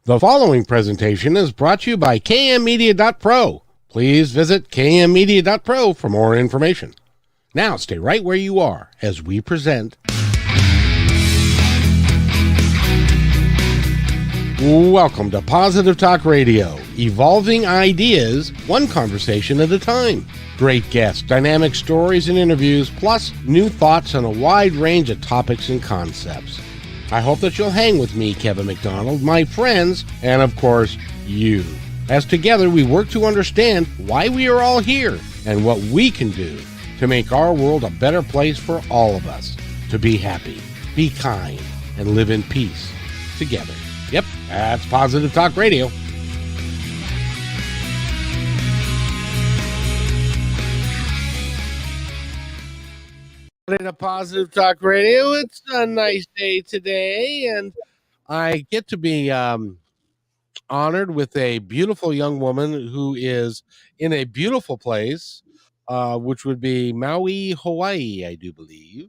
The following presentation is brought to you by kmmedia.pro. Please visit kmmedia.pro for more information. Now stay right where you are as we present. Welcome to Positive Talk Radio, evolving ideas, one conversation at a time. Great guests, dynamic stories and interviews, plus new thoughts on a wide range of topics and concepts. I hope that you'll hang with me, Kevin McDonald, my friends, and of course, you. As together we work to understand why we are all here and what we can do to make our world a better place for all of us. To be happy, be kind, and live in peace together. Yep, that's Positive Talk Radio. To Positive Talk Radio. It's a nice day today, and I get to be honored with a beautiful young woman who is in a beautiful place, which would be Maui, Hawaii, I do believe.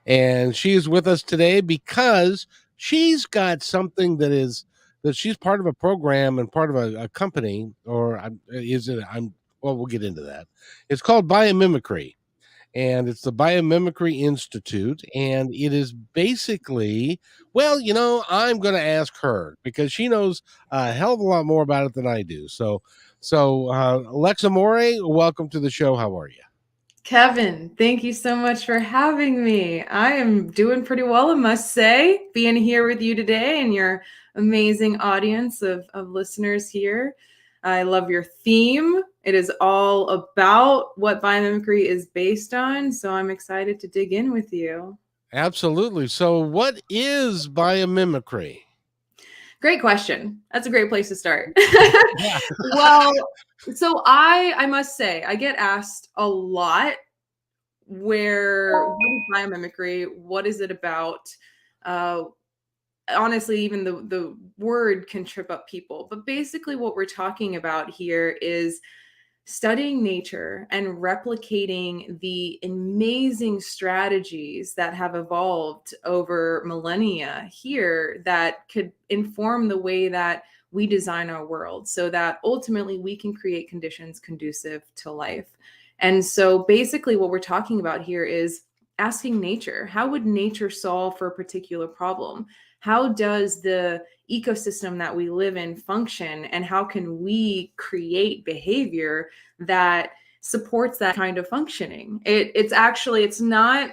And she is with us today because she's got something that she's part of a program and part of a company, or we'll get into that. It's called Biomimicry. And it's the Biomimicry Institute, and it is basically, I'm going to ask her because she knows a hell of a lot more about it than I do. So, Lex Amore, welcome to the show. How are you? Kevin, thank you so much for having me. I am doing pretty well, I must say, being here with you today and your amazing audience of listeners here. I love your theme. It is all about what biomimicry is based on, so I'm excited to dig in with you. Absolutely. So what is biomimicry? Great question. That's a great place to start. Well, so I must say, I get asked a lot, what is biomimicry? What is it about? Honestly, even the word can trip up people. But basically what we're talking about here is studying nature and replicating the amazing strategies that have evolved over millennia here that could inform the way that we design our world so that ultimately we can create conditions conducive to life. And so basically what we're talking about here is asking nature, how would nature solve for a particular problem? How does the ecosystem that we live in function, and how can we create behavior that supports that kind of functioning? It's not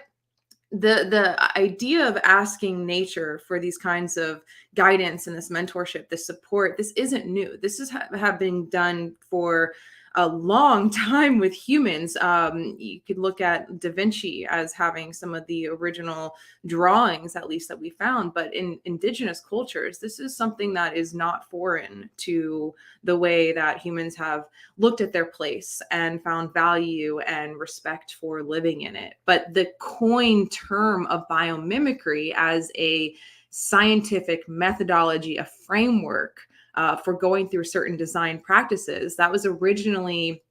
the idea of asking nature for these kinds of guidance and this mentorship, this support. This isn't new. This is have been done for a long time with humans. You could look at Da Vinci as having some of the original drawings, at least that we found. But in indigenous cultures, this is something that is not foreign to the way that humans have looked at their place and found value and respect for living in it. But the coined term of biomimicry as a scientific methodology, a framework for going through certain design practices, that was originally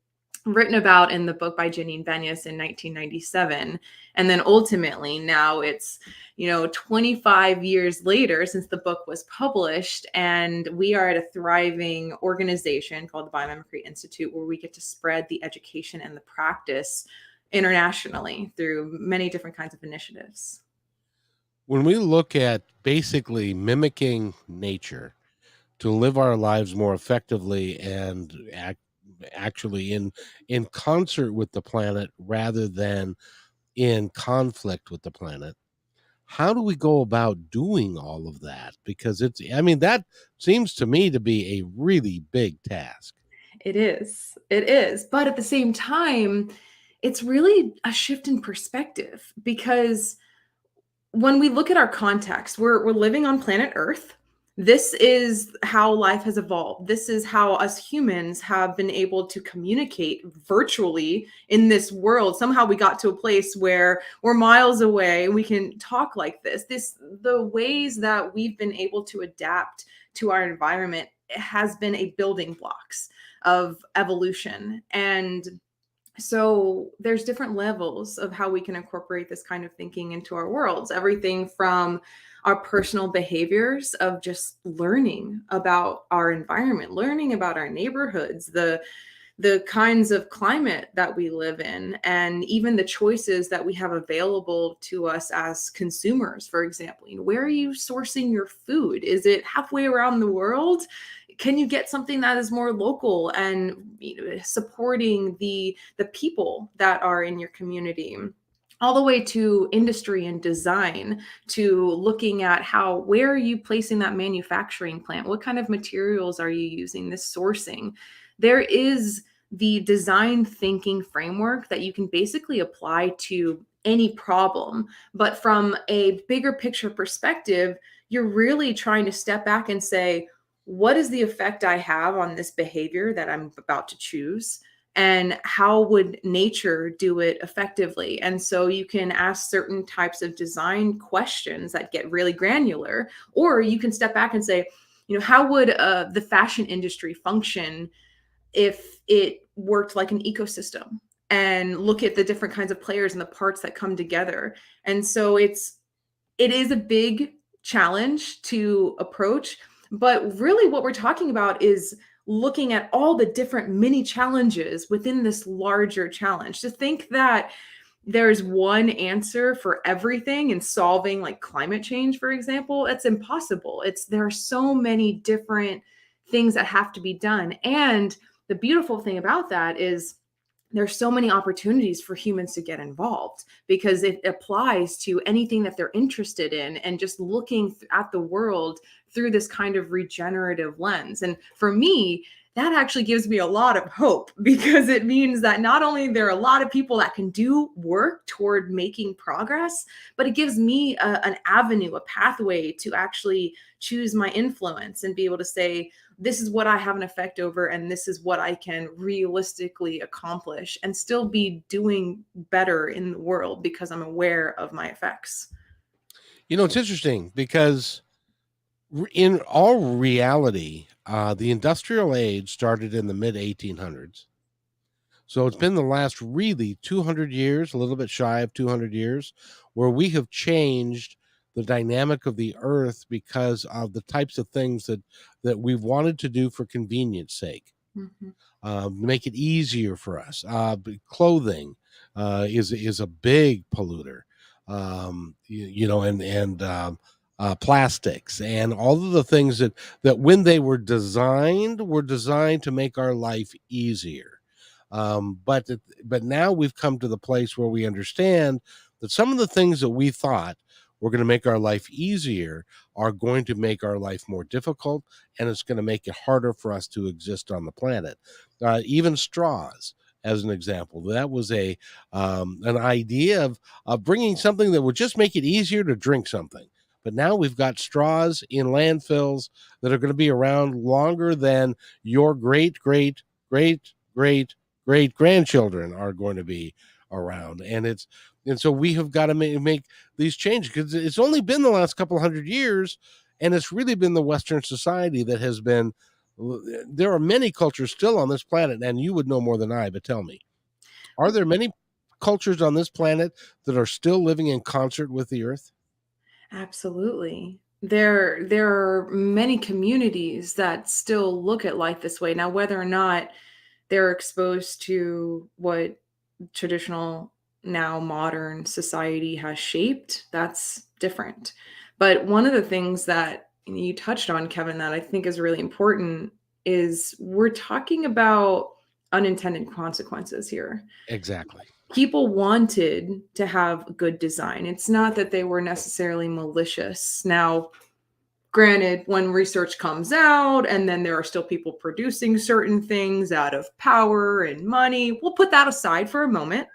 written about in the book by Janine Benyus in 1997. And then ultimately now it's, 25 years later since the book was published, and we are at a thriving organization called the Biomimicry Institute, where we get to spread the education and the practice internationally through many different kinds of initiatives. When we look at basically mimicking nature to live our lives more effectively and actually in concert with the planet rather than in conflict with the planet, how do we go about doing all of that? Because that seems to me to be a really big task. It is. But at the same time, it's really a shift in perspective, because when we look at our context, we're living on planet Earth. This is how life has evolved. This is how us humans have been able to communicate virtually in this world. Somehow we got to a place where we're miles away. We can talk like this. The ways that we've been able to adapt to our environment has been a building blocks of evolution. And So there's different levels of how we can incorporate this kind of thinking into our worlds. Everything from our personal behaviors of just learning about our environment, learning about our neighborhoods, the kinds of climate that we live in, and even the choices that we have available to us as consumers. For example, where are you sourcing your food? Is it halfway around the world? Can you get something that is more local and supporting the people that are in your community? All the way to industry and design, to looking at where are you placing that manufacturing plant? What kind of materials are you using, this sourcing? There is the design thinking framework that you can basically apply to any problem. But from a bigger picture perspective, you're really trying to step back and say, what is the effect I have on this behavior that I'm about to choose? And how would nature do it effectively? And so you can ask certain types of design questions that get really granular, or you can step back and say, how would the fashion industry function if it worked like an ecosystem, and look at the different kinds of players and the parts that come together. And so it is a big challenge to approach, but really what we're talking about is looking at all the different mini challenges within this larger challenge. To think that there's one answer for everything in solving like climate change, for example, it's impossible. There are so many different things that have to be done. And the beautiful thing about that is there's so many opportunities for humans to get involved, because it applies to anything that they're interested in, and just looking at the world through this kind of regenerative lens. And for me, that actually gives me a lot of hope, because it means that not only there are a lot of people that can do work toward making progress, but it gives me an avenue, a pathway to actually choose my influence and be able to say, this is what I have an effect over, and this is what I can realistically accomplish and still be doing better in the world because I'm aware of my effects. It's interesting because in all reality, the industrial age started in the mid 1800s. So it's been the last really 200 years, a little bit shy of 200 years, where we have changed the dynamic of the earth because of the types of things that we've wanted to do for convenience sake. Mm-hmm. Make it easier for us. Clothing is a big polluter, and plastics and all of the things that when they were designed to make our life easier. But now we've come to the place where we understand that some of the things that we thought were going to make our life easier are going to make our life more difficult, and it's going to make it harder for us to exist on the planet. Even straws, as an example, that was an idea of bringing something that would just make it easier to drink something. But now we've got straws in landfills that are going to be around longer than your great, great, great, great, great grandchildren are going to be around. And so we have got to make these changes, because it's only been the last couple hundred years, and it's really been the Western society that has been. There are many cultures still on this planet, and you would know more than I, but tell me, are there many cultures on this planet that are still living in concert with the earth? Absolutely. There are many communities that still look at life this way. Now, whether or not they're exposed to what traditional, now modern society has shaped, that's different. But one of the things that you touched on, Kevin, that I think is really important is we're talking about unintended consequences here. Exactly. People wanted to have good design. It's not that they were necessarily malicious. Now, granted, when research comes out and then there are still people producing certain things out of power and money, we'll put that aside for a moment.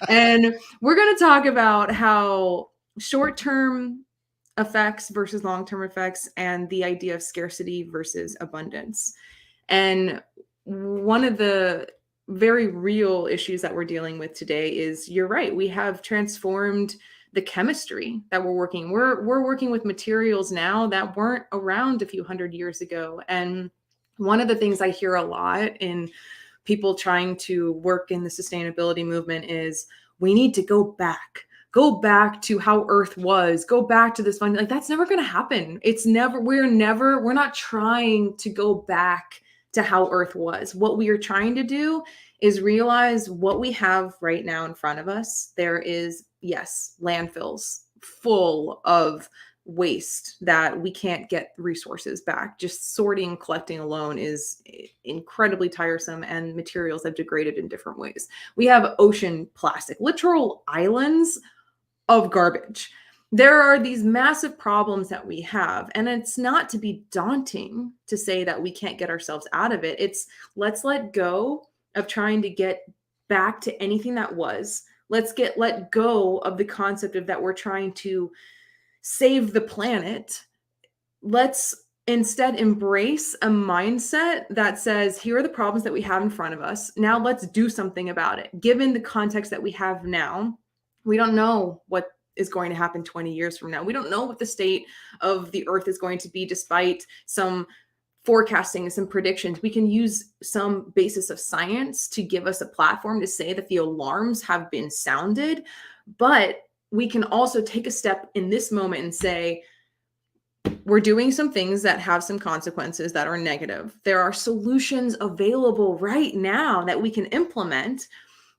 And we're going to talk about how short-term effects versus long-term effects, and the idea of scarcity versus abundance. And one of the very real issues that we're dealing with today is, you're right, we have transformed the chemistry that we're working with materials now that weren't around a few hundred years ago. And one of the things I hear a lot in people trying to work in the sustainability movement is we need to go back to how Earth was, go back to this fun. Like, that's never going to happen. We're not trying to go back to how Earth was. What we are trying to do is realize what we have right now in front of us. There is, yes, landfills full of waste that we can't get resources back. Just sorting and collecting alone is incredibly tiresome, and materials have degraded in different ways. We have ocean plastic, literal islands of garbage. There are these massive problems that we have, and it's not to be daunting to say that we can't get ourselves out of it. It's let's let go of trying to get back to anything that was. Let go of the concept of that we're trying to save the planet. Let's instead embrace a mindset that says, here are the problems that we have in front of us. Now let's do something about it. Given the context that we have now, we don't know what is going to happen 20 years from now. We don't know what the state of the Earth is going to be, despite some forecasting and some predictions. We can use some basis of science to give us a platform to say that the alarms have been sounded, but we can also take a step in this moment and say, we're doing some things that have some consequences that are negative. There are solutions available right now that we can implement.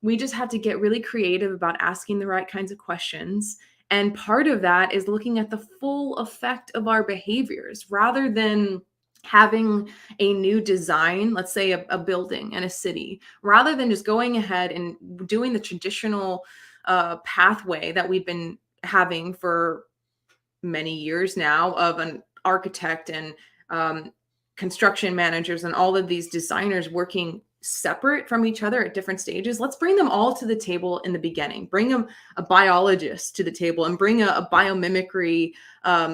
We just have to get really creative about asking the right kinds of questions. And part of that is looking at the full effect of our behaviors rather than having a new design, let's say a building and a city, rather than just going ahead and doing the traditional pathway that we've been having for many years now of an architect and construction managers and all of these designers working separate from each other at different stages. Let's bring them all to the table in the beginning. Bring them a biologist to the table, and bring a biomimicry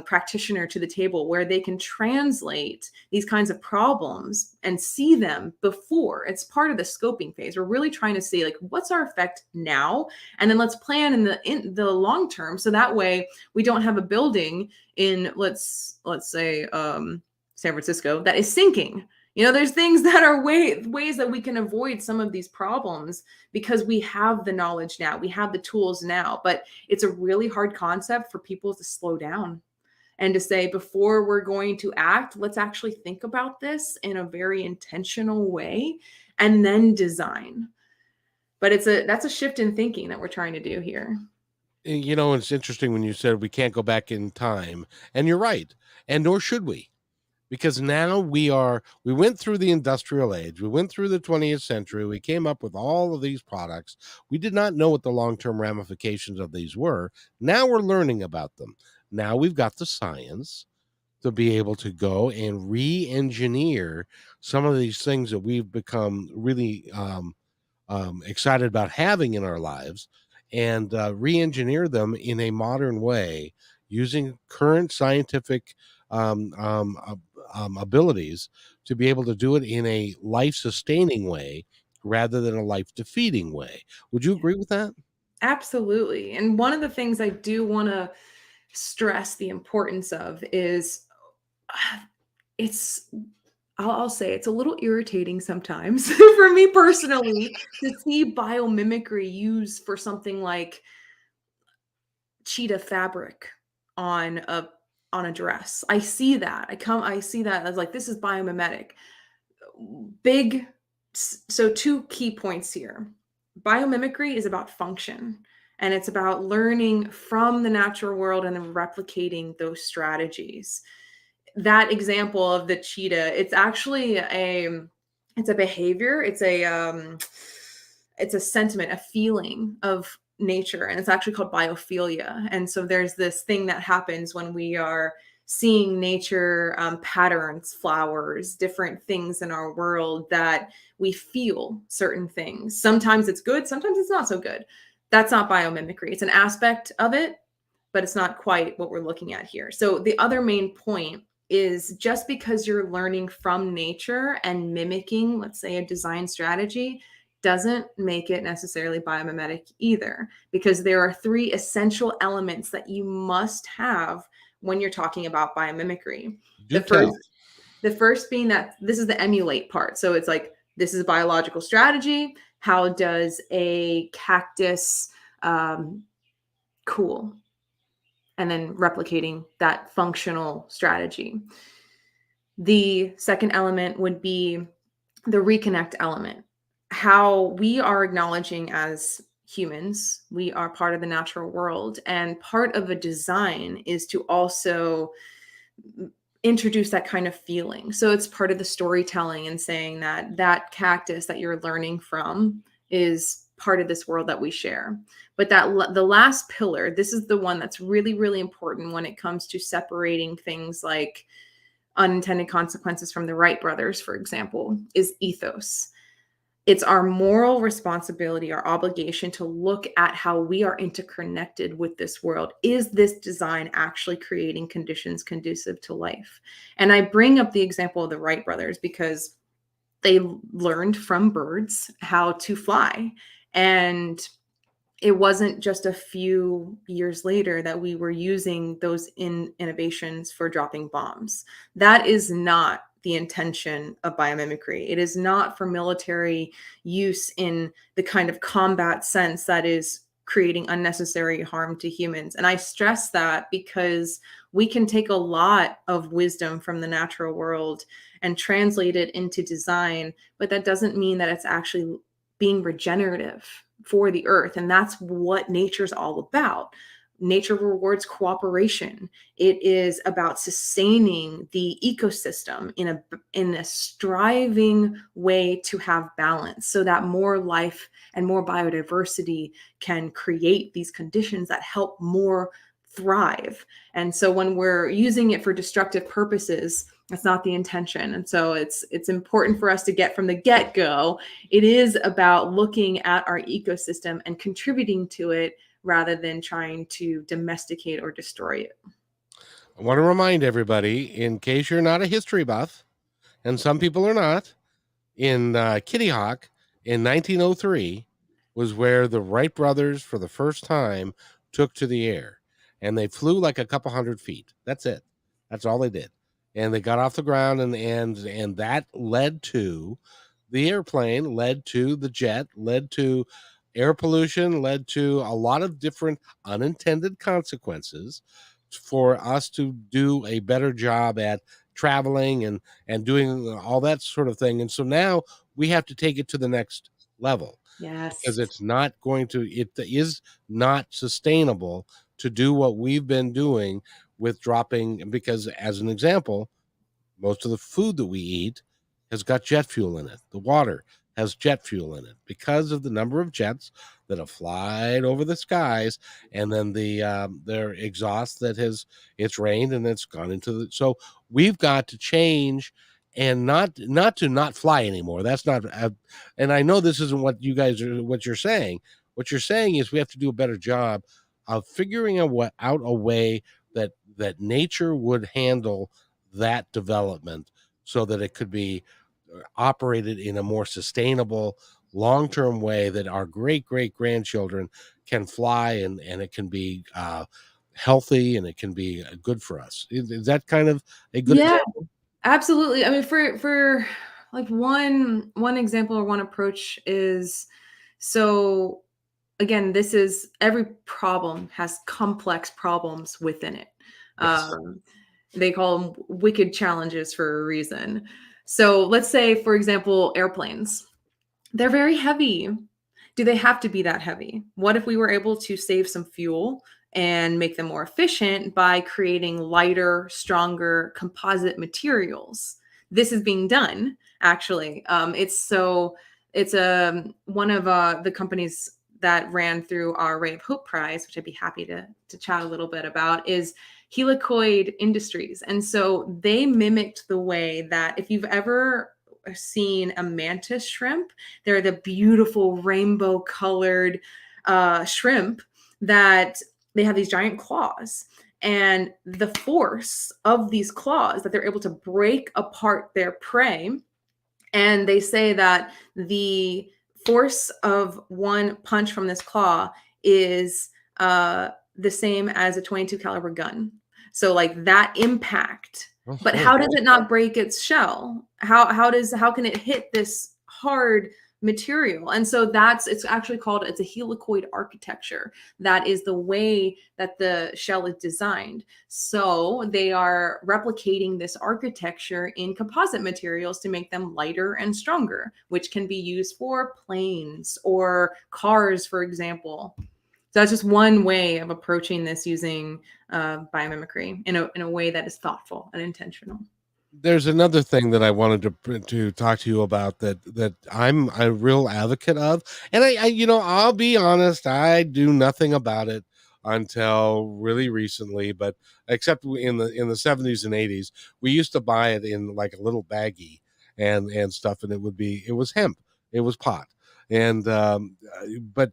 practitioner to the table, where they can translate these kinds of problems and see them before. It's part of the scoping phase. We're really trying to see, like, what's our effect now, and then let's plan in the long term, so that way we don't have a building in let's say San Francisco that is sinking. There's things that are ways that we can avoid some of these problems because we have the knowledge now, we have the tools now. But it's a really hard concept for people to slow down and to say, before we're going to act, let's actually think about this in a very intentional way and then design. But that's a shift in thinking that we're trying to do here. It's interesting when you said we can't go back in time, and you're right, and nor should we. Because now we went through the industrial age, we went through the 20th century, we came up with all of these products. We did not know what the long-term ramifications of these were. Now we're learning about them. Now we've got the science to be able to go and re-engineer some of these things that we've become really excited about having in our lives, and re-engineer them in a modern way using current scientific abilities to be able to do it in a life-sustaining way rather than a life-defeating way. Would you agree with that? Absolutely. And one of the things I do want to stress the importance of is I'll say it's a little irritating sometimes for me personally to see biomimicry used for something like cheetah fabric on a dress. I see that. I see that as like, this is biomimetic. So 2 key points here. Biomimicry is about function, and it's about learning from the natural world and then replicating those strategies. That example of the cheetah, it's actually it's a behavior, it's a sentiment, a feeling of nature, and it's actually called biophilia. And so there's this thing that happens when we are seeing nature, patterns, flowers, different things in our world, that we feel certain things. Sometimes it's good, sometimes it's not so good. That's not biomimicry. It's an aspect of it, but it's not quite what we're looking at here. So the other main point is, just because you're learning from nature and mimicking, let's say, a design strategy, doesn't make it necessarily biomimetic either, because there are 3 essential elements that you must have when you're talking about biomimicry. The first being that this is the emulate part. So it's like This is a biological strategy. How does a cactus cool? And then replicating that functional strategy. The second element would be the reconnect element. How we are acknowledging as humans, we are part of the natural world. And part of a design is to also introduce that kind of feeling. So it's part of the storytelling and saying that that cactus that you're learning from is part of this world that we share. But the last pillar, this is the one that's really, really important when it comes to separating things like unintended consequences from the Wright brothers, for example, is ethos. It's our moral responsibility, our obligation to look at how we are interconnected with this world. Is this design actually creating conditions conducive to life? And I bring up the example of the Wright brothers because they learned from birds how to fly. And it wasn't just a few years later that we were using those innovations for dropping bombs. That is not the intention of biomimicry. It is not for military use in the kind of combat sense that is creating unnecessary harm to humans. And I stress that because we can take a lot of wisdom from the natural world and translate it into design, but that doesn't mean that it's actually being regenerative for the earth. And that's what nature's all about. Nature rewards cooperation. It is about sustaining the ecosystem in a striving way to have balance so that more life and more biodiversity can create these conditions that help more thrive. And so when we're using it for destructive purposes, that's not the intention. And so it's important for us to get from the get-go. It is about looking at our ecosystem and contributing to it rather than trying to domesticate or destroy it. I want to remind everybody, in case you're not a history buff, and some people are not, in Kitty Hawk in 1903 was where the Wright brothers for the first time took to the air. And they flew like a couple hundred feet. That's it. That's all they did. And they got off the ground, and that led to the airplane, led to the jet, led to air pollution, led to a lot of different unintended consequences for us to do a better job at traveling and doing all that sort of thing. And so now we have to take it to the next level. Yes. Because it is not sustainable to do what we've been doing with dropping, because as an example, most of the food that we eat has got jet fuel in it. The water has jet fuel in it because of the number of jets that have flied over the skies, and then their exhaust it's rained and it's gone into the. So we've got to change and not to not fly anymore. That's not. And I know this isn't what what you're saying. What you're saying is we have to do a better job of figuring out a way that nature would handle that development so that it could be operated in a more sustainable long-term way that our great grandchildren can fly and it can be healthy and it can be good for us. Is that kind of a good example? Absolutely. I mean, for like one example or one approach is, so again, this is, every problem has complex problems within it. Yes. They call them wicked challenges for a reason. So let's say, for example, airplanes. They're very heavy. Do they have to be that heavy? What if we were able to save some fuel and make them more efficient by creating lighter, stronger composite materials? This is being done, actually. It's one of the companies that ran through our Ray of Hope Prize, which I'd be happy to chat a little bit about, is Helicoid Industries. And so they mimicked the way that, if you've ever seen a mantis shrimp, they're the beautiful rainbow colored shrimp that they have these giant claws. And the force of these claws, that they're able to break apart their prey. And they say that the force of one punch from this claw is the same as a 22 caliber gun. So like that impact, but how does it not break its shell? How can it hit this hard material. And so it's actually called, it's a helicoid architecture. That is the way that the shell is designed. So they are replicating this architecture in composite materials to make them lighter and stronger, which can be used for planes or cars, for example. So that's just one way of approaching this using biomimicry in a way that is thoughtful and intentional. There's another thing that I wanted to talk to you about that I'm a real advocate of, and I'll be honest, I do nothing about it until really recently, but except in the 70s and 80s, we used to buy it in like a little baggie and stuff, and it was hemp, it was pot, and but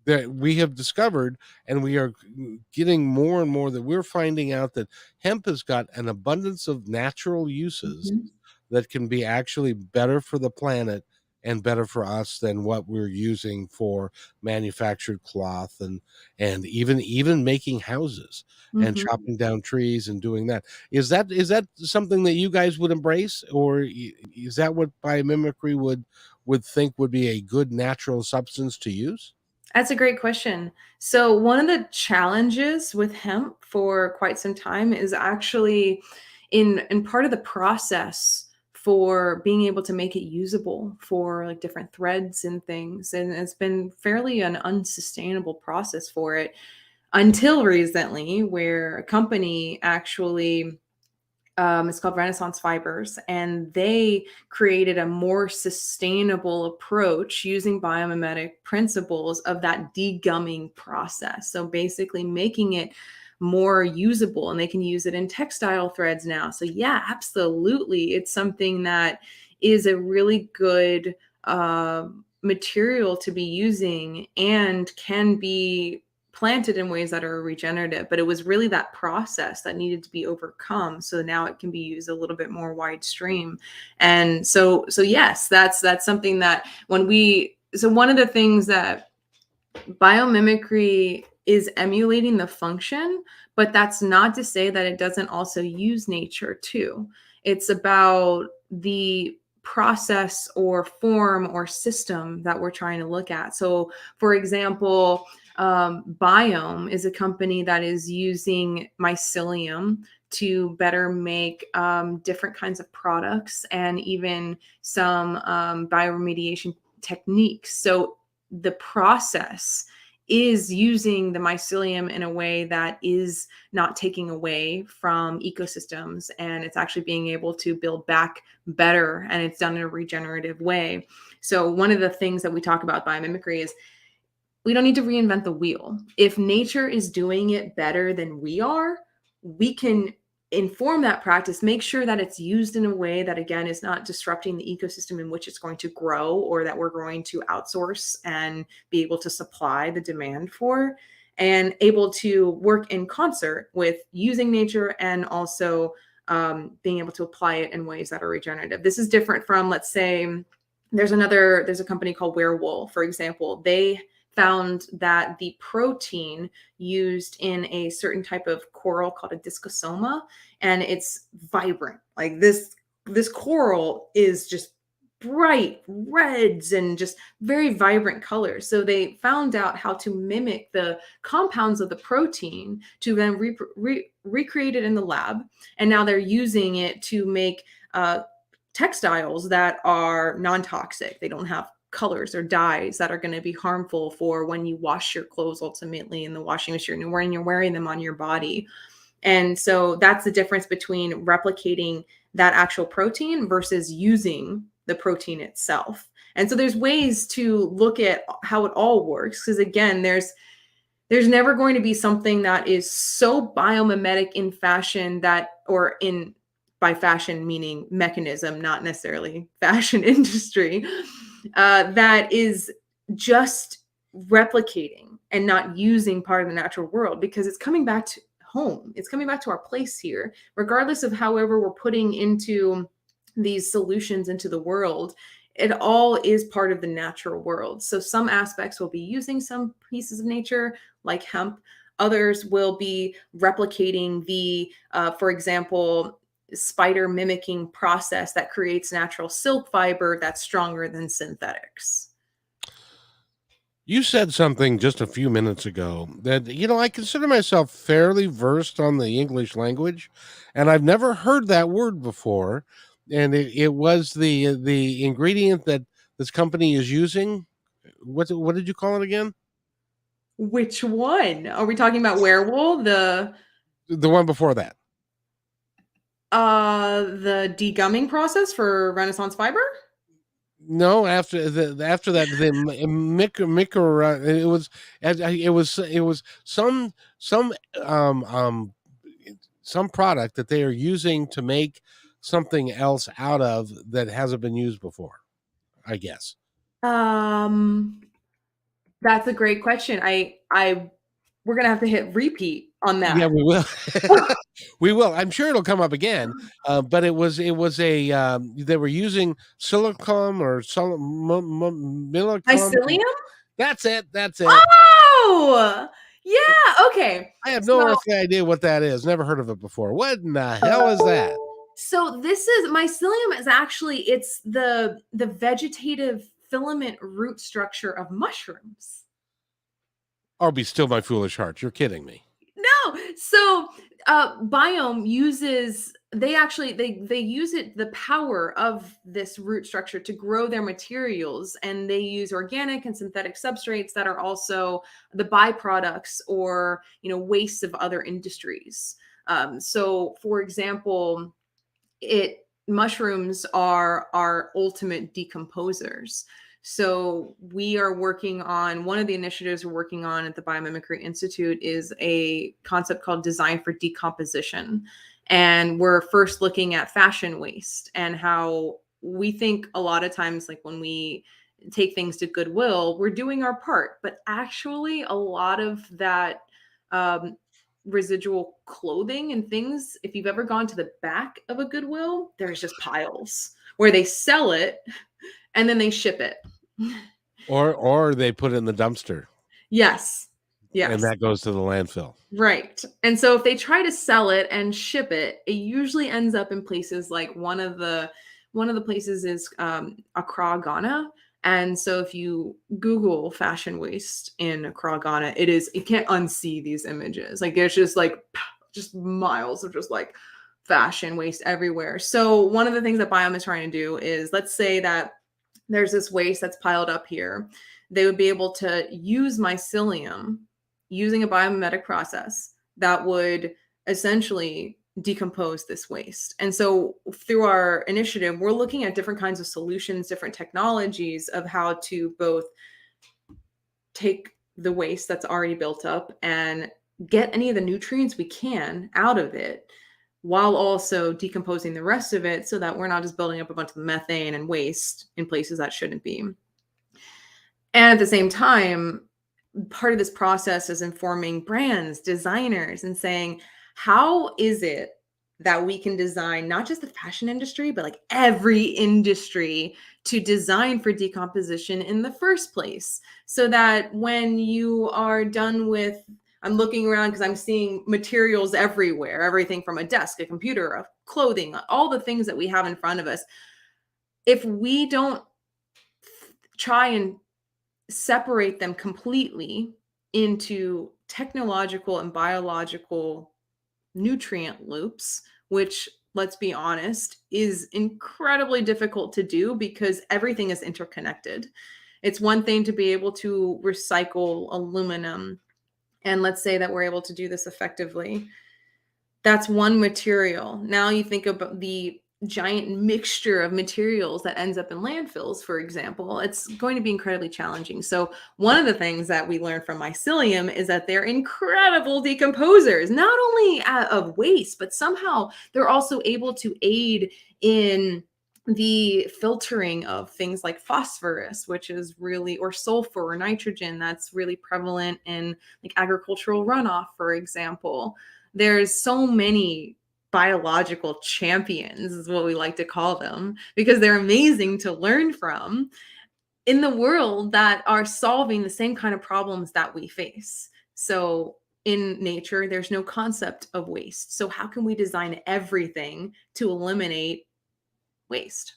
that we have discovered, and we are getting more and more that we're finding out that hemp has got an abundance of natural uses Mhm. that can be actually better for the planet and better for us than what we're using for manufactured cloth and even making houses and Mhm. chopping down trees and doing that. Is that something that you guys would embrace, or is that what biomimicry would think would be a good natural substance to use? That's a great question. So one of the challenges with hemp for quite some time is actually in part of the process for being able to make it usable for like different threads and things. And it's been fairly an unsustainable process for it until recently, where a company actually it's called Renaissance Fibers, and they created a more sustainable approach using biomimetic principles of that degumming process. So basically making it more usable, and they can use it in textile threads now. So yeah, absolutely. It's something that is a really good material to be using and can be planted in ways that are regenerative, but it was really that process that needed to be overcome, so now it can be used a little bit more wide stream. And so yes, that's something that one of the things that biomimicry is emulating the function, but that's not to say that it doesn't also use nature too. It's about the process or form or system that we're trying to look at. So, for example, Biome is a company that is using mycelium to better make different kinds of products and even some bioremediation techniques. So the process is using the mycelium in a way that is not taking away from ecosystems, and it's actually being able to build back better, and it's done in a regenerative way. So one of the things that we talk about biomimicry is we don't need to reinvent the wheel. If nature is doing it better than we are, we can inform that practice, make sure that it's used in a way that, again, is not disrupting the ecosystem in which it's going to grow, or that we're going to outsource and be able to supply the demand for, and able to work in concert with using nature and also being able to apply it in ways that are regenerative. This is different from, let's say, there's a company called Werewolf, for example. They found that the protein used in a certain type of coral called a discosoma, and it's vibrant. Like this coral is just bright reds and just very vibrant colors. So they found out how to mimic the compounds of the protein to then recreate it in the lab, and now they're using it to make textiles that are non-toxic. They don't have colors or dyes that are going to be harmful for when you wash your clothes ultimately in the washing machine and when you're wearing them on your body. And so that's the difference between replicating that actual protein versus using the protein itself. And so there's ways to look at how it all works, because again, there's never going to be something that is so biomimetic in fashion that, or in, by fashion meaning mechanism, not necessarily fashion industry, that is just replicating and not using part of the natural world, because it's coming back to home. It's coming back to our place here, regardless of however we're putting into these solutions into the world. It all is part of the natural world. So some aspects will be using some pieces of nature, like hemp. Others will be replicating the, for example, spider mimicking process that creates natural silk fiber that's stronger than synthetics. You said something just a few minutes ago that, I consider myself fairly versed on the English language, and I've never heard that word before. And it was the ingredient that this company is using. What did you call it again? Which one? Are we talking about werewolf? The one before that. The degumming process for Renaissance fiber? No, after that, the micro, it was um um some product that they are using to make something else out of that hasn't been used before, I guess. That's a great question. We're gonna have to hit repeat on Yeah, that. we will. We will. I'm sure it'll come up again. But it was a they were using silicon or silicon. Mycelium? That's it. That's it. Oh, yeah. Okay. I have no earthly idea what that is. Never heard of it before. What in the hell is that? So this is mycelium is actually it's the vegetative filament root structure of mushrooms. I'll be still my foolish heart. You're kidding me. No. So Biome uses they use the power of this root structure to grow their materials, and they use organic and synthetic substrates that are also the byproducts or wastes of other industries. So for example, mushrooms are our ultimate decomposers. So we are working on one of the initiatives we're working on at the Biomimicry Institute is a concept called design for decomposition. And we're first looking at fashion waste and how we think a lot of times, like when we take things to Goodwill, we're doing our part, but actually a lot of that residual clothing and things, if you've ever gone to the back of a Goodwill, there's just piles where they sell it and then they ship it. Or they put it in the dumpster. Yes. And that goes to the landfill. Right. And so if they try to sell it and ship it, it usually ends up in places like one of the places is Accra, Ghana. And so if you Google fashion waste in Accra, Ghana, you can't unsee these images. Like it's just miles of just like fashion waste everywhere. So one of the things that Biome is trying to do is, let's say that there's this waste that's piled up here. They would be able to use mycelium using a biomimetic process that would essentially decompose this waste. And so through our initiative, we're looking at different kinds of solutions, different technologies of how to both take the waste that's already built up and get any of the nutrients we can out of it, while also decomposing the rest of it so that we're not just building up a bunch of methane and waste in places that shouldn't be. And at the same time, part of this process is informing brands, designers, and saying, how is it that we can design not just the fashion industry, but like every industry to design for decomposition in the first place, so that when you are done with, I'm looking around because I'm seeing materials everywhere, everything from a desk, a computer, a clothing, all the things that we have in front of us. If we don't try and separate them completely into technological and biological nutrient loops, which, let's be honest, is incredibly difficult to do because everything is interconnected. It's one thing to be able to recycle aluminum, and let's say that we're able to do this effectively. That's one material. Now you think about the giant mixture of materials that ends up in landfills, for example, it's going to be incredibly challenging. So one of the things that we learned from Mycelium is that they're incredible decomposers, not only of waste, but somehow they're also able to aid in the filtering of things like phosphorus, which is really, or sulfur or nitrogen, that's really prevalent in like agricultural runoff, for example. There's so many biological champions, is what we like to call them, because they're amazing to learn from in the world that are solving the same kind of problems that we face. So in nature, there's no concept of waste. So how can we design everything to eliminate waste?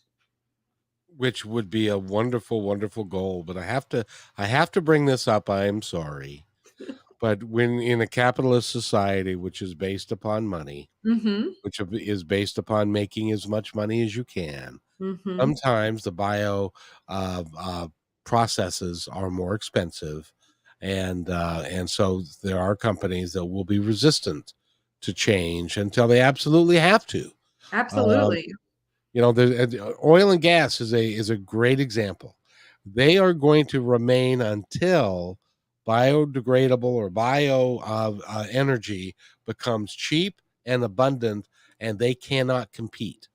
Which would be a wonderful, wonderful goal. But I have to bring this up. I am sorry. But when in a capitalist society, which is based upon money, Mm-hmm. which is based upon making as much money as you can, Mm-hmm. sometimes the bio processes are more expensive, and so there are companies that will be resistant to change until they absolutely have to. Um, Absolutely. the oil and gas is a great example. They are going to remain until biodegradable or bio energy becomes cheap and abundant, and they cannot compete.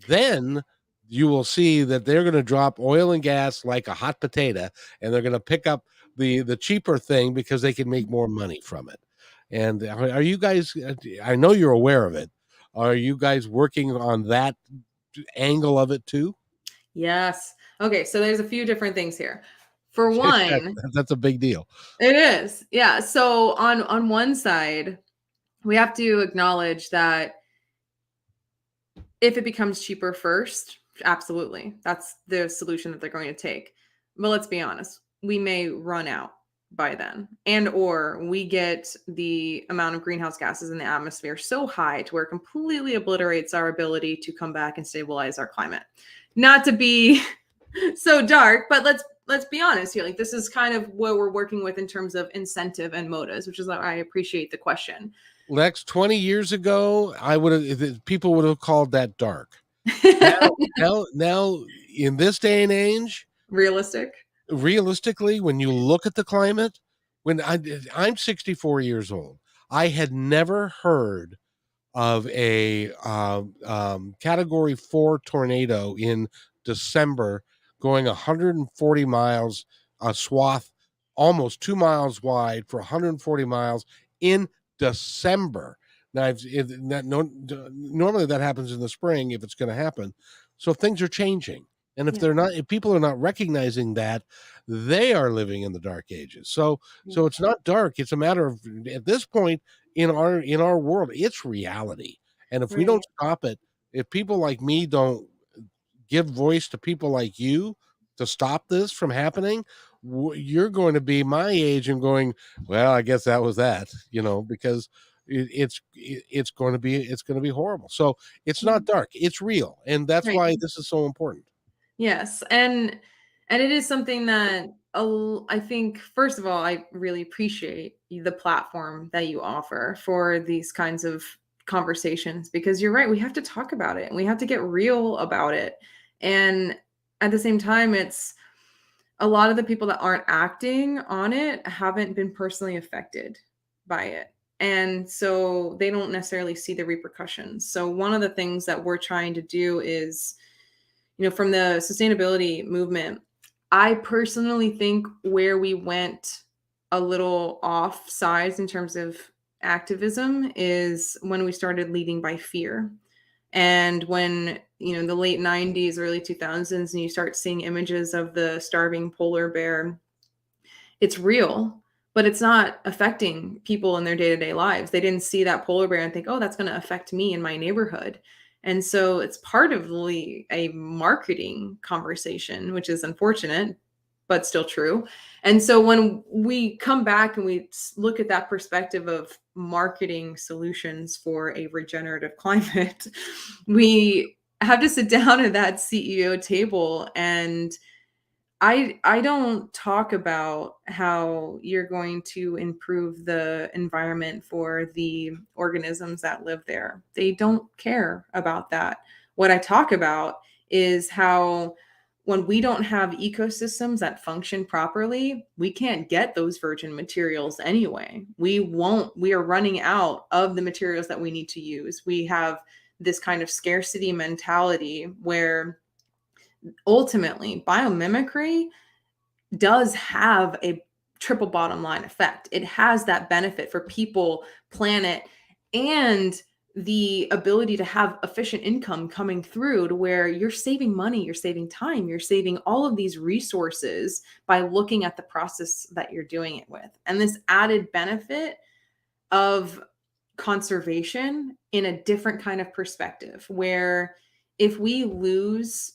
Then you will see that they're going to drop oil and gas like a hot potato, and they're going to pick up the cheaper thing because they can make more money from it. And are you guys? I know you're aware of it. Are you guys working on that angle of it too? Yes. Okay, so there's a few different things here. For one, That's a big deal. it is. Yeah. So on one side, we have to acknowledge that if it becomes cheaper first, absolutely. That's the solution that they're going to take. But let's be honest, we may run out by then, and or we get the amount of greenhouse gases in the atmosphere so high to where it completely obliterates our ability to come back and stabilize our climate. Not to be so dark, but let's be honest here. Like, this is kind of what we're working with in terms of incentive and motives, which is why I appreciate the question. Lex, 20 years ago, I would have people would have called that dark. Now in this day and age, Realistic. realistically, when you look at the climate, I'm 64 years old, I had never heard of a category 4 tornado in December going 140 miles, a swath almost 2 miles wide for 140 miles in December. Now, normally that happens in the spring if it's going to happen. So things are changing. And Yeah. if people are not recognizing that, they are living in the dark ages. So it's not dark. It's a matter of, at this point, in our world, it's reality. And if we Right. don't stop it, if people like me don't give voice to people like you to stop this from happening, you're going to be my age and going, well, I guess that was that, because it's going to be horrible. So it's not dark, it's real, and that's Right. why this is so important. Yes, and it is something that I think, first of all, I really appreciate the platform that you offer for these kinds of conversations, because you're right, we have to talk about it and we have to get real about it. And at the same time, it's a lot of the people that aren't acting on it haven't been personally affected by it. And so they don't necessarily see the repercussions. So one of the things that we're trying to do is, from the sustainability movement, I personally think where we went a little off sides in terms of activism is when we started leading by fear. And when, the late 90s, early 2000s, and you start seeing images of the starving polar bear, it's real, but it's not affecting people in their day-to-day lives. They didn't see that polar bear and think, oh, that's going to affect me in my neighborhood. And so it's part of a marketing conversation, which is unfortunate, but still true. And so when we come back and we look at that perspective of marketing solutions for a regenerative climate, we have to sit down at that CEO table, and I don't talk about how you're going to improve the environment for the organisms that live there. They don't care about that. What I talk about is how when we don't have ecosystems that function properly, we can't get those virgin materials anyway. We are running out of the materials that we need to use. We have this kind of scarcity mentality where ultimately biomimicry does have a triple bottom line effect. It has that benefit for people, planet, and the ability to have efficient income coming through, to where you're saving money, you're saving time, you're saving all of these resources by looking at the process that you're doing it with. And this added benefit, of conservation in a different kind of perspective, where if we lose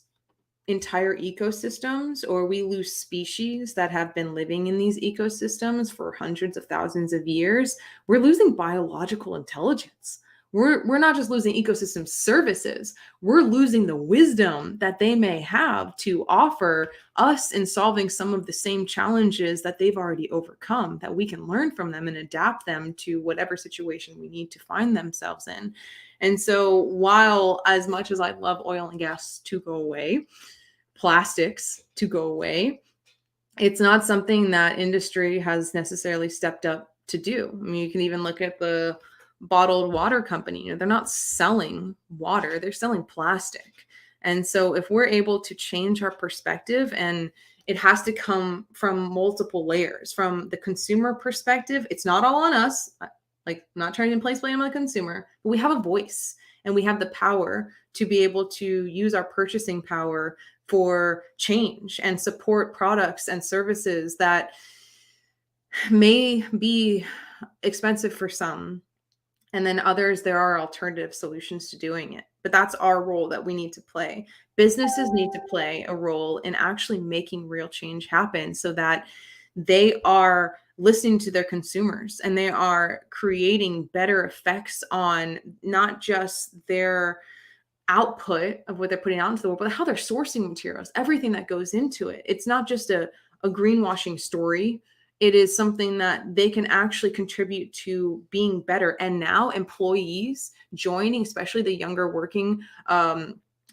entire ecosystems, or we lose species that have been living in these ecosystems for hundreds of thousands of years, we're losing biological intelligence. We're not just losing ecosystem services, we're losing the wisdom that they may have to offer us in solving some of the same challenges that they've already overcome, that we can learn from them and adapt them to whatever situation we need to find themselves in. And so, while as much as I'd love oil and gas to go away, plastics to go away, it's not something that industry has necessarily stepped up to do. I mean, you can even look at the bottled water company. They're not selling water, they're selling plastic. And so if we're able to change our perspective, and it has to come from multiple layers, from the consumer perspective, it's not all on us. Like, I'm not trying to place blame on the consumer, but we have a voice and we have the power to be able to use our purchasing power for change and support products and services that may be expensive for some, and then others, there are alternative solutions to doing it. But that's our role that we need to play. Businesses need to play a role in actually making real change happen, so that they are listening to their consumers and they are creating better effects on not just their output of what they're putting out into the world, but how they're sourcing materials, everything that goes into it. It's not just a greenwashing story. It is something that they can actually contribute to being better. And now employees joining, especially the younger working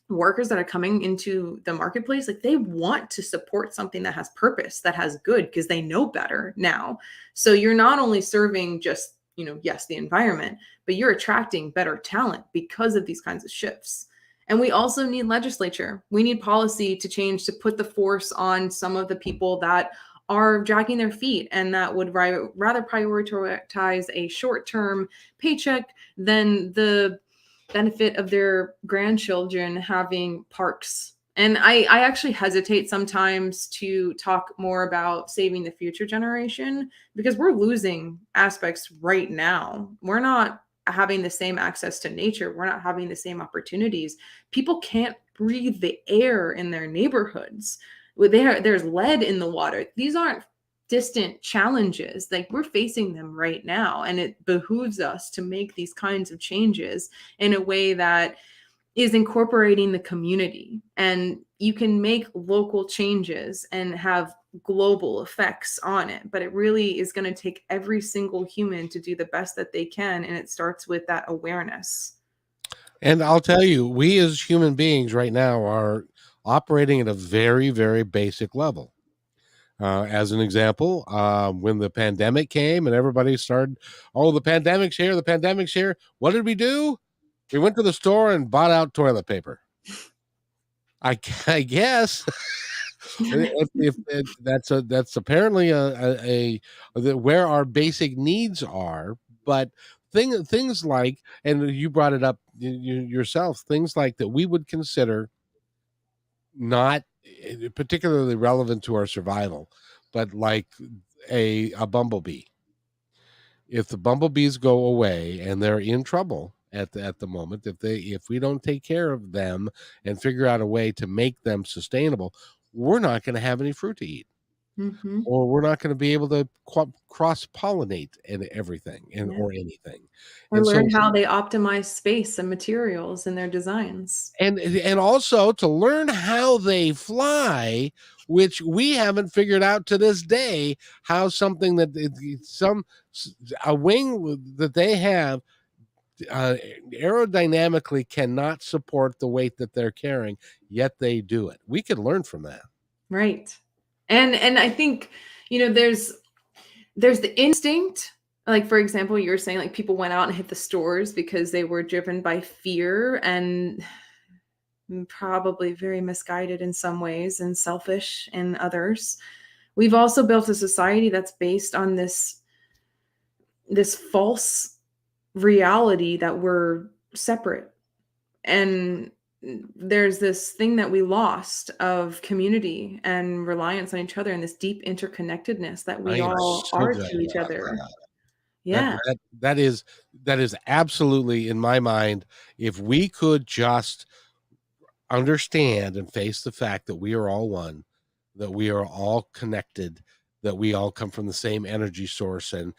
workers that are coming into the marketplace, like, they want to support something that has purpose, that has good, because they know better now. So you're not only serving just, yes, the environment, but you're attracting better talent because of these kinds of shifts. And we also need legislature. We need policy to change, to put the force on some of the people that are dragging their feet and that would rather prioritize a short-term paycheck than the benefit of their grandchildren having parks. And I actually hesitate sometimes to talk more about saving the future generation, because we're losing aspects right now. We're not having the same access to nature. We're not having the same opportunities. People can't breathe the air in their neighborhoods. There's lead in the water. These aren't distant challenges. Like, we're facing them right now. And it behooves us to make these kinds of changes in a way that is incorporating the community. And you can make local changes and have global effects on it, but it really is going to take every single human to do the best that they can. And it starts with that awareness. And I'll tell you, we as human beings right now are operating at a very, very basic level. As an example, when the pandemic came and everybody started, oh, the pandemic's here, the pandemic's here. What did we do? We went to the store and bought out toilet paper. I guess if that's apparently a where our basic needs are, but things like, and you brought it up yourself, things like that we would consider not particularly relevant to our survival, but like a bumblebee. If the bumblebees go away and they're in trouble at the moment, if we don't take care of them and figure out a way to make them sustainable, we're not going to have any fruit to eat. Mm-hmm. Or we're not going to be able to cross pollinate and everything or anything. Or And learn so, how they optimize space and materials in their designs. and also to learn how they fly, which we haven't figured out to this day, how something that a wing that they have aerodynamically cannot support the weight that they're carrying, yet they do it. We could learn from that. Right. And I think, there's the instinct. Like, for example, you were saying, like, people went out and hit the stores because they were driven by fear, and probably very misguided in some ways and selfish in others. We've also built a society that's based on this false reality that we're separate. And there's this thing that we lost of community and reliance on each other, and this deep interconnectedness that we all are to each other. Yeah. That is absolutely, in my mind, if we could just understand and face the fact that we are all one, that we are all connected, that we all come from the same energy source, and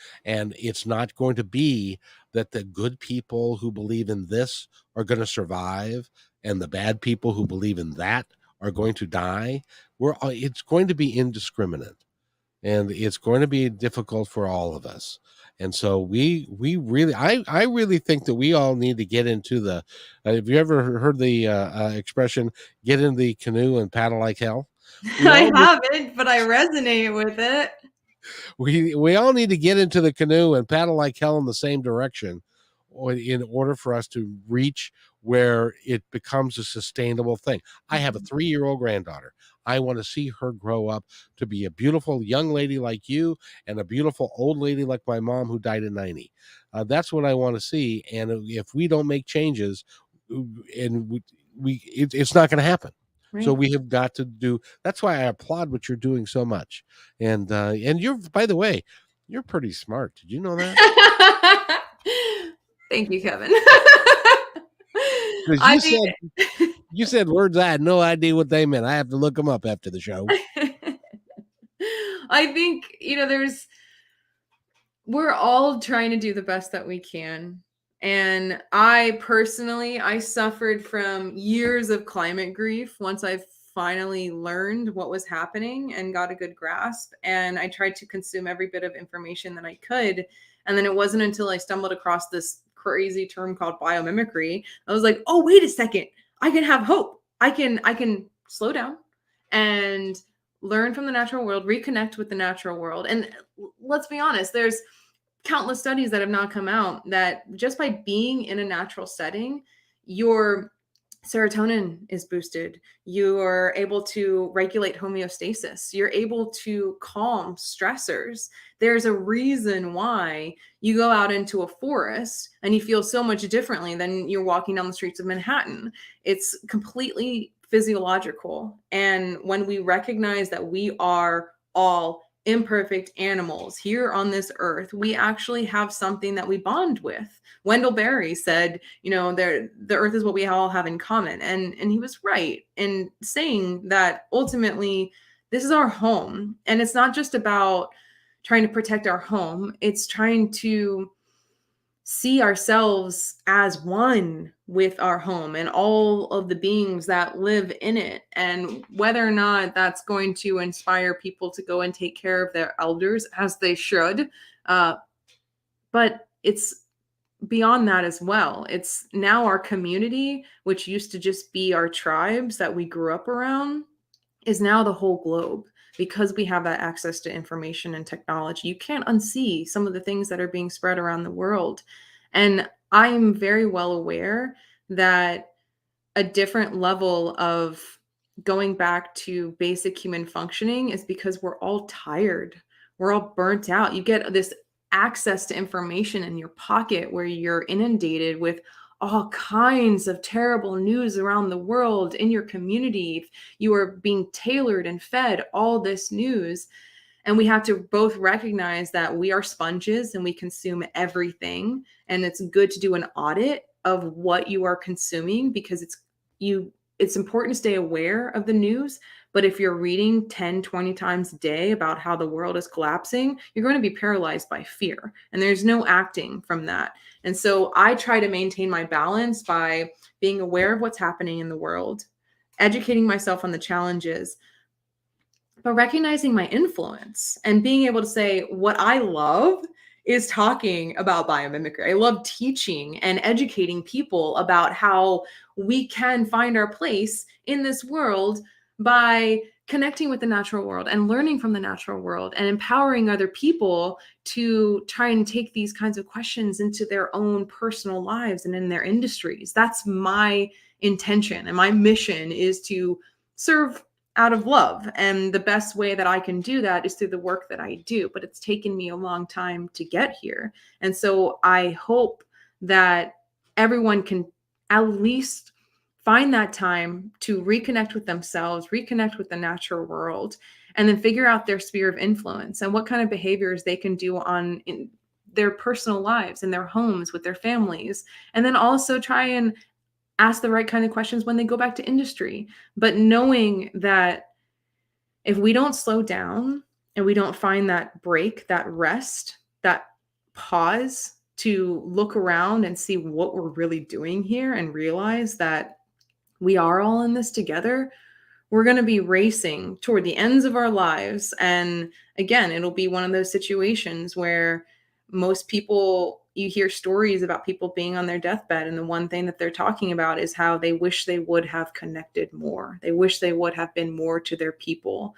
it's not going to be that the good people who believe in this are going to survive and the bad people who believe in that are going to die. It's going to be indiscriminate, and it's going to be difficult for all of us. And so we really, I really think that we all need to get into the have you ever heard the expression, get in the canoe and paddle like hell? We I all need, haven't, but I resonate with it. we all need to get into the canoe and paddle like hell in the same direction, in order for us to reach where it becomes a sustainable thing. I have a 3-year-old granddaughter. I want to see her grow up to be a beautiful young lady like you and a beautiful old lady like my mom who died at 90. That's what I want to see. And if we don't make changes, and it's not going to happen. So Right. we have got to do. That's why I applaud what you're doing so much. And you're, by the way, you're pretty smart. Did you know that? Thank you, Kevin. Because I think you said words I had no idea what they meant. I have to look them up after the show. I think, we're all trying to do the best that we can. And I personally, I suffered from years of climate grief once I finally learned what was happening and got a good grasp. And I tried to consume every bit of information that I could. And then it wasn't until I stumbled across this crazy term called biomimicry, I was like, oh, wait a second. I can have hope. I can slow down and learn from the natural world, reconnect with the natural world. And let's be honest, there's countless studies that have not come out that just by being in a natural setting, your serotonin is boosted. You're able to regulate homeostasis. You're able to calm stressors. There's a reason why you go out into a forest and you feel so much differently than you're walking down the streets of Manhattan. It's completely physiological. And when we recognize that we are all imperfect animals here on this earth, we actually have something that we bond with. Wendell Berry said, the earth is what we all have in common. And he was right in saying that ultimately this is our home. And it's not just about trying to protect our home. It's trying to see ourselves as one with our home and all of the beings that live in it. And whether or not that's going to inspire people to go and take care of their elders, as they should, but it's beyond that as well. It's now our community, which used to just be our tribes that we grew up around, is now the whole globe. Because we have that access to information and technology, you can't unsee some of the things that are being spread around the world. And I'm very well aware that a different level of going back to basic human functioning is because we're all tired. We're all burnt out. You get this access to information in your pocket where you're inundated with all kinds of terrible news around the world in your community. You are being tailored and fed all this news. And we have to both recognize that we are sponges and we consume everything. And it's good to do an audit of what you are consuming, because it's important to stay aware of the news. But if you're reading 10, 20 times a day about how the world is collapsing, you're going to be paralyzed by fear. And there's no acting from that. And so I try to maintain my balance by being aware of what's happening in the world, educating myself on the challenges, but recognizing my influence and being able to say what I love is talking about biomimicry. I love teaching and educating people about how we can find our place in this world by connecting with the natural world and learning from the natural world and empowering other people to try and take these kinds of questions into their own personal lives and in their industries. That's my intention, and my mission is to serve out of love. And the best way that I can do that is through the work that I do. But it's taken me a long time to get here. And so I hope that everyone can at least find that time to reconnect with themselves, reconnect with the natural world, and then figure out their sphere of influence and what kind of behaviors they can do their personal lives and their homes with their families, and then also try and ask the right kind of questions when they go back to industry. But knowing that if we don't slow down and we don't find that break, that rest, that pause to look around and see what we're really doing here and realize that we are all in this together, we're going to be racing toward the ends of our lives. And again, it'll be one of those situations where most people, you hear stories about people being on their deathbed, and the one thing that they're talking about is how they wish they would have connected more. They wish they would have been more to their people.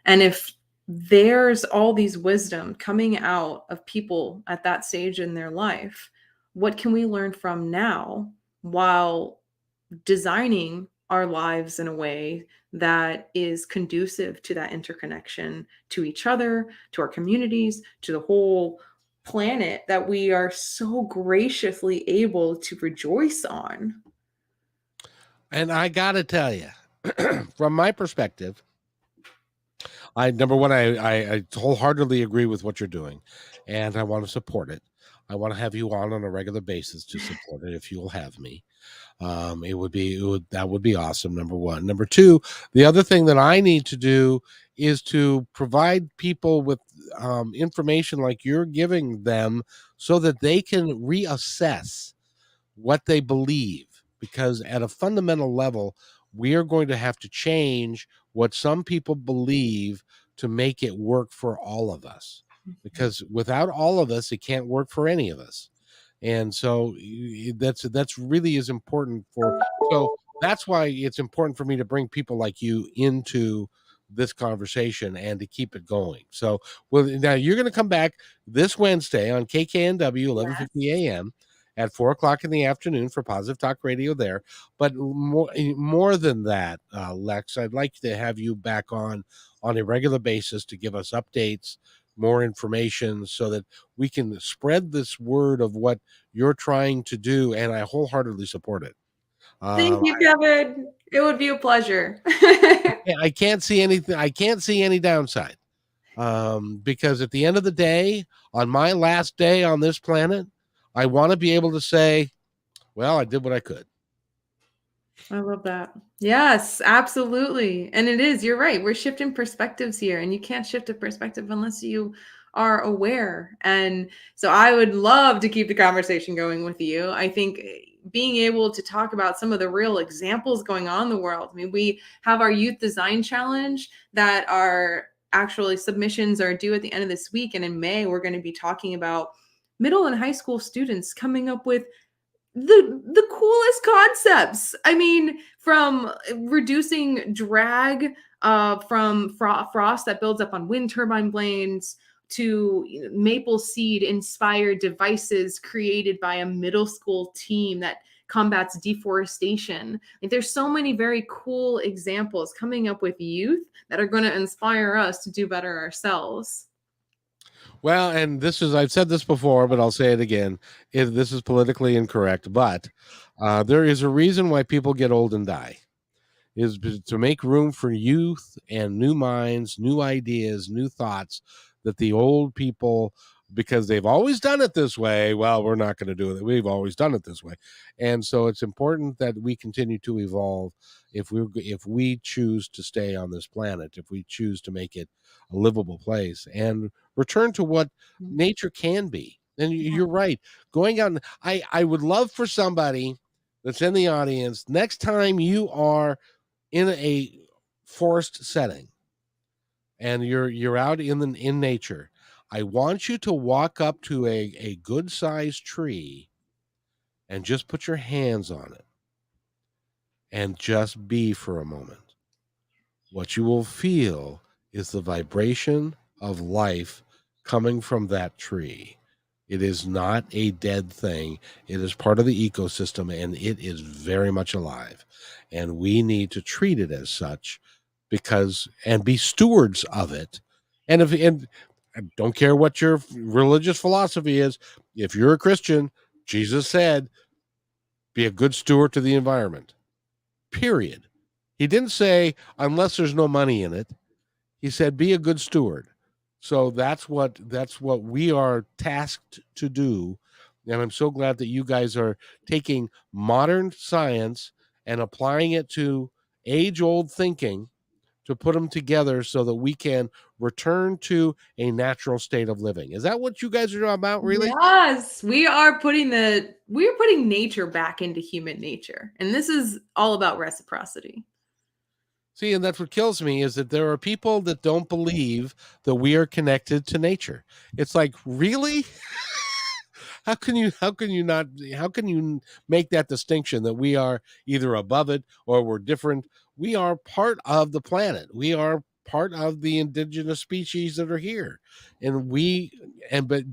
And if there's all these wisdom coming out of people at that stage in their life, what can we learn from now while designing our lives in a way that is conducive to that interconnection to each other, to our communities, to the whole planet that we are so graciously able to rejoice on? And I got to tell you, from my perspective, number one, I wholeheartedly agree with what you're doing, and I want to support it. I want to have you on a regular basis to support it if you'll have me. That would be awesome. Number one. Number two, the other thing that I need to do is to provide people with information like you're giving them so that they can reassess what they believe, because at a fundamental level we are going to have to change what some people believe to make it work for all of us, because without all of us it can't work for any of us. And so that's really is important for, so that's why it's important for me to bring people like you into this conversation and to keep it going. So well, now you're going to come back this Wednesday on KKNW 1150 a.m. at 4:00 in the afternoon for Positive Talk Radio there. But more than that, Lex, I'd like to have you back on a regular basis to give us updates, more information, so that we can spread this word of what you're trying to do. And I wholeheartedly support it. Thank you, Kevin. It would be a pleasure. I can't see anything. I can't see any downside. Because at the end of the day, on my last day on this planet, I want to be able to say, well, I did what I could. I love that. Yes, absolutely. And it is, you're right. We're shifting perspectives here, and you can't shift a perspective unless you are aware. And so I would love to keep the conversation going with you. I think being able to talk about some of the real examples going on in the world. I mean, we have our youth design challenge that our actually submissions are due at the end of this week. And in May, we're going to be talking about middle and high school students coming up with the coolest concepts. I mean, from reducing drag from frost that builds up on wind turbine blades to maple seed inspired devices created by a middle school team that combats deforestation. Like, there's so many very cool examples coming up with youth that are going to inspire us to do better ourselves. Well, and this is, I've said this before, but I'll say it again. This is politically incorrect, but there is a reason why people get old and die, is to make room for youth and new minds, new ideas, new thoughts that the old people, because they've always done it this way, well, we're not going to do it. We've always done it this way. And so it's important that we continue to evolve if we choose to stay on this planet, if we choose to make it a livable place and return to what nature can be. And you're right. Going out, I would love for somebody that's in the audience, next time you are in a forest setting and you're out in nature, I want you to walk up to a good sized tree and just put your hands on it and just be for a moment. What you will feel is the vibration of life coming from that tree. It is not a dead thing. It is part of the ecosystem, and it is very much alive. And we need to treat it as such, and be stewards of it. And I don't care what your religious philosophy is. If you're a Christian, Jesus said, be a good steward to the environment. Period. He didn't say, unless there's no money in it. He said, be a good steward. So that's what we are tasked to do. And I'm so glad that you guys are taking modern science and applying it to age-old thinking to put them together so that we can return to a natural state of living. Is that what you guys are about, really? Yes, we are putting nature back into human nature. And this is all about reciprocity. See, and that's what kills me is that there are people that don't believe that we are connected to nature. It's like, really? How can you make that distinction that we are either above it or we're different? We are part of the planet. We are part of the indigenous species that are here. And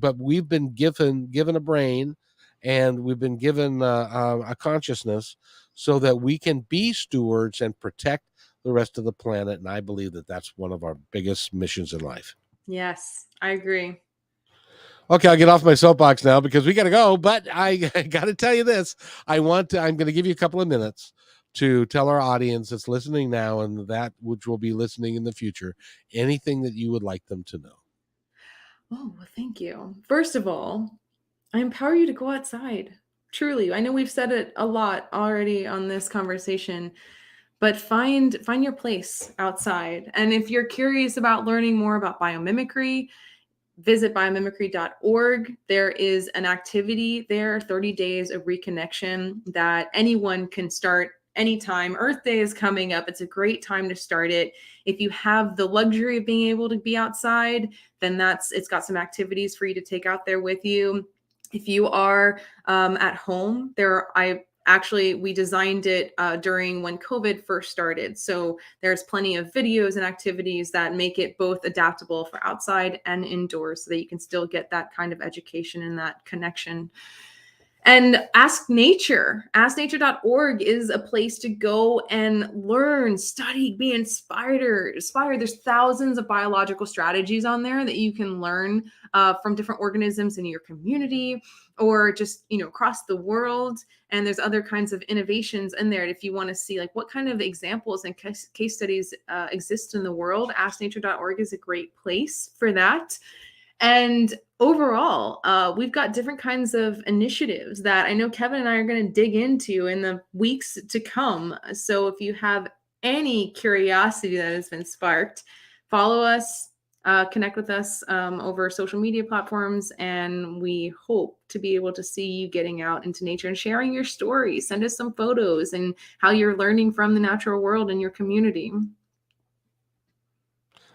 but we've been given a brain, and we've been given a consciousness so that we can be stewards and protect the rest of the planet. And I believe that that's one of our biggest missions in life. Yes, I agree. Okay, I'll get off my soapbox now because we got to go. But I got to tell you this: I'm going to give you a couple of minutes to tell our audience that's listening now and that which will be listening in the future anything that you would like them to know. Oh, well, thank you. First of all, I empower you to go outside. Truly, I know we've said it a lot already on this conversation, but find your place outside. And if you're curious about learning more about biomimicry, visit biomimicry.org. There is an activity there, 30 days of reconnection, that anyone can start anytime. Earth Day is coming up. It's a great time to start it. If you have the luxury of being able to be outside, then it's got some activities for you to take out there with you. If you are at home, we designed it during when COVID first started. So there's plenty of videos and activities that make it both adaptable for outside and indoors so that you can still get that kind of education and that connection. And Ask Nature. AskNature.org is a place to go and learn, study, be inspired. There's thousands of biological strategies on there that you can learn from different organisms in your community or just, across the world. And there's other kinds of innovations in there. If you want to see like what kind of examples and case studies exist in the world, AskNature.org is a great place for that. And overall, we've got different kinds of initiatives that I know Kevin and I are going to dig into in the weeks to come. So if you have any curiosity that has been sparked, follow us, connect with us over social media platforms, and we hope to be able to see you getting out into nature and sharing your stories. Send us some photos and how you're learning from the natural world in your community.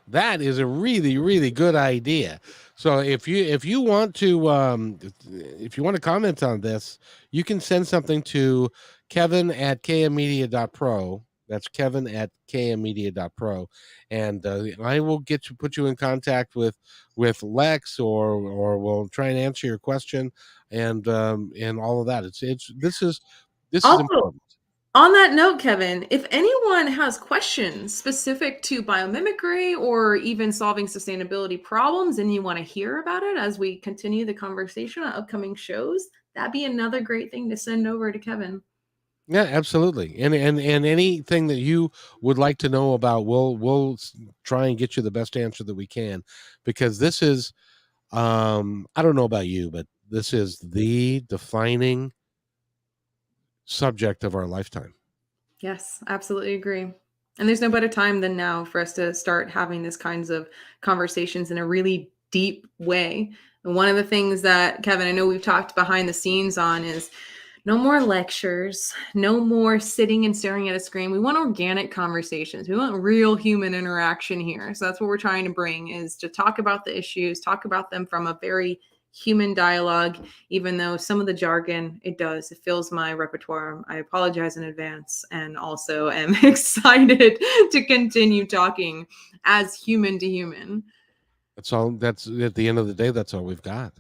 That is a really, really good idea. So if you want to comment on this, you can send something to Kevin at kmmedia.pro. That's Kevin at kmmedia.pro, and I will put you in contact with Lex, or we'll try and answer your question, and all of that. This is Also, important. on that note, Kevin, if anyone has questions specific to biomimicry or even solving sustainability problems and you want to hear about it as we continue the conversation on upcoming shows, that'd be another great thing to send over to Kevin. Yeah, absolutely. And anything that you would like to know about, we'll try and get you the best answer that we can, because this is I don't know about you, but this is the defining subject of our lifetime. Yes, absolutely agree. And there's no better time than now for us to start having these kinds of conversations in a really deep way. And one of the things that, Kevin, I know we've talked behind the scenes on is no more lectures, no more sitting and staring at a screen. We want organic conversations. We want real human interaction here. So that's what we're trying to bring, is to talk about the issues, talk about them from a very human dialogue, even though some of the jargon, it fills my repertoire. I apologize in advance, and also am excited to continue talking as human to human. That's at the end of the day, that's all we've got.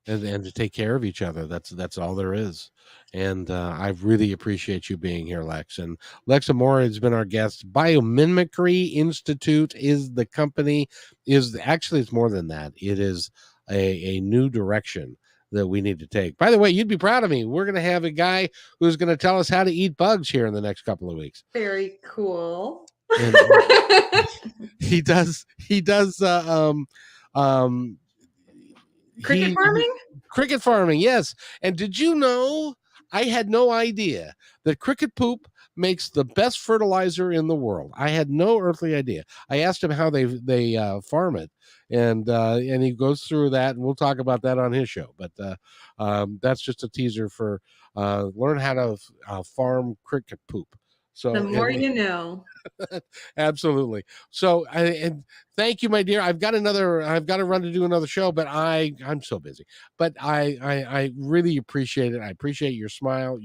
And to take care of each other. That's all there is. And I really appreciate you being here, Lex. And Lex Amore has been our guest. Biomimicry Institute is the company. It's more than that. It is a new direction that we need to take. By the way, you'd be proud of me. We're going to have a guy who's going to tell us how to eat bugs here in the next couple of weeks. Very cool. And he does Cricket farming? Cricket farming, yes. And did you know, I had no idea that cricket poop makes the best fertilizer in the world. I had no earthly idea. I asked him how they farm it, and he goes through that, and we'll talk about that on his show. But that's just a teaser for learn how to farm cricket poop. So the more you know. Absolutely. So, and thank you, my dear. I've got to run to do another show, but I'm so busy. But I really appreciate it. I appreciate your smile,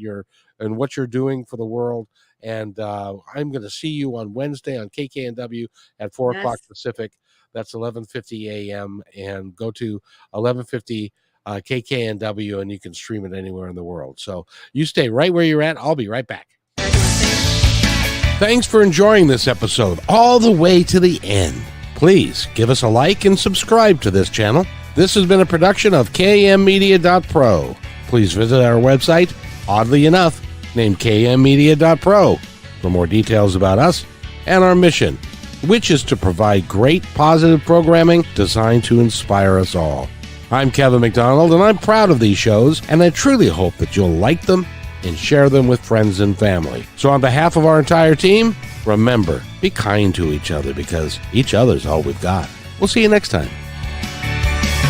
and what you're doing for the world. And I'm going to see you on Wednesday on KKNW at 4:00 Pacific. That's 11:50 a.m. And go to 11:50 KKNW, and you can stream it anywhere in the world. So you stay right where you're at. I'll be right back. Thanks for enjoying this episode all the way to the end. Please give us a like and subscribe to this channel. This has been a production of kmmedia.pro. Please visit our website, oddly enough, named kmmedia.pro, for more details about us and our mission, which is to provide great positive programming designed to inspire us all. I'm Kevin McDonald, and I'm proud of these shows, and I truly hope that you'll like them and share them with friends and family. So on behalf of our entire team, remember, be kind to each other, because each other's all we've got. We'll see you next time.